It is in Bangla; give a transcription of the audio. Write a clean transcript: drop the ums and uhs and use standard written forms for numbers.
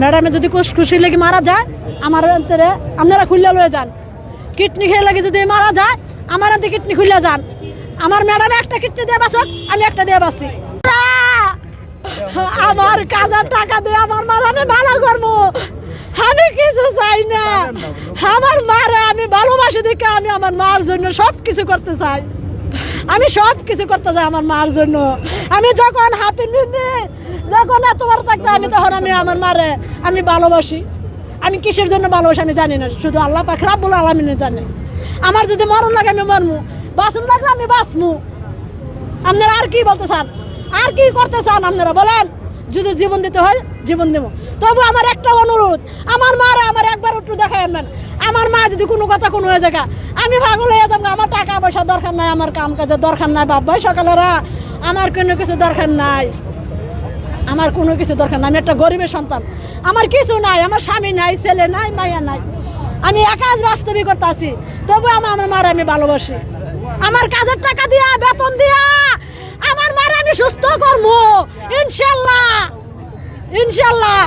ম্যাডামে যদি খুশি লেগে মারা যায় আমার অন্তরে আপনারা খুললে লয়ে যান। কিডনি খেয়ে লাগে যদি মারা যায় আমার অন্তে কিডনি খুললে যান। আমার ম্যাডাম একটা কিডনি দিয়ে বাঁচক, আমি একটা দিয়ে বাঁচি। আমার কাজার টাকা দিয়ে আমার মার আমি ভালো করবো, আমি কিছু চাই না। আমার মারে আমি ভালোবাসি দেখে আমি আমার মার জন্য সব কিছু করতে চাই। আমি সব কিছু করতে চাই আমার মার জন্য। আমি যখন হ্যাপি যখন এত বড় থাকতে আমি তখন আমি আমার মারে আমি ভালোবাসি। আমি কিসের জন্য ভালোবাসি আমি জানি না, শুধু আল্লাহ পাক রব্বুল আলামিন জানে। আমার যদি মরণ লাগে আমি মরমু, বাঁচন লাগলে আমি বাঁচমু। আপনারা আর কি বলতে চান, আর কি করতে চান আপনারা বলেন? যদি জীবন দিতে হয় জীবন দেবো। তবু আমার একটা অনুরোধ, আমার মারে আমার একবার একটু দেখাই আনবেন। আমার মা যদি কোনো কথা কোনো হয়ে যায় আমি পাগল হয়ে যাবো। আমার টাকা পয়সা দরকার নাই, আমার কাম কাজের দরকার নাই, বাবা সকালেরা আমার কোনো কিছু দরকার নাই, আমার কোনো কিছু দরকার নাই। আমি একটা গরিবের সন্তান, আমার কিছু নাই, আমার স্বামী নাই, ছেলে নাই, মায়া নাই, আমি একাজ বাস্তবিক করতে আছি। তবু আমার মারে আমি ভালোবাসি। আমার কাজের টাকা দিয়া বেতন দিয়া আমার মারে আমি সুস্থ করবো ইনশাল্লাহ, ইনশাল্লাহ।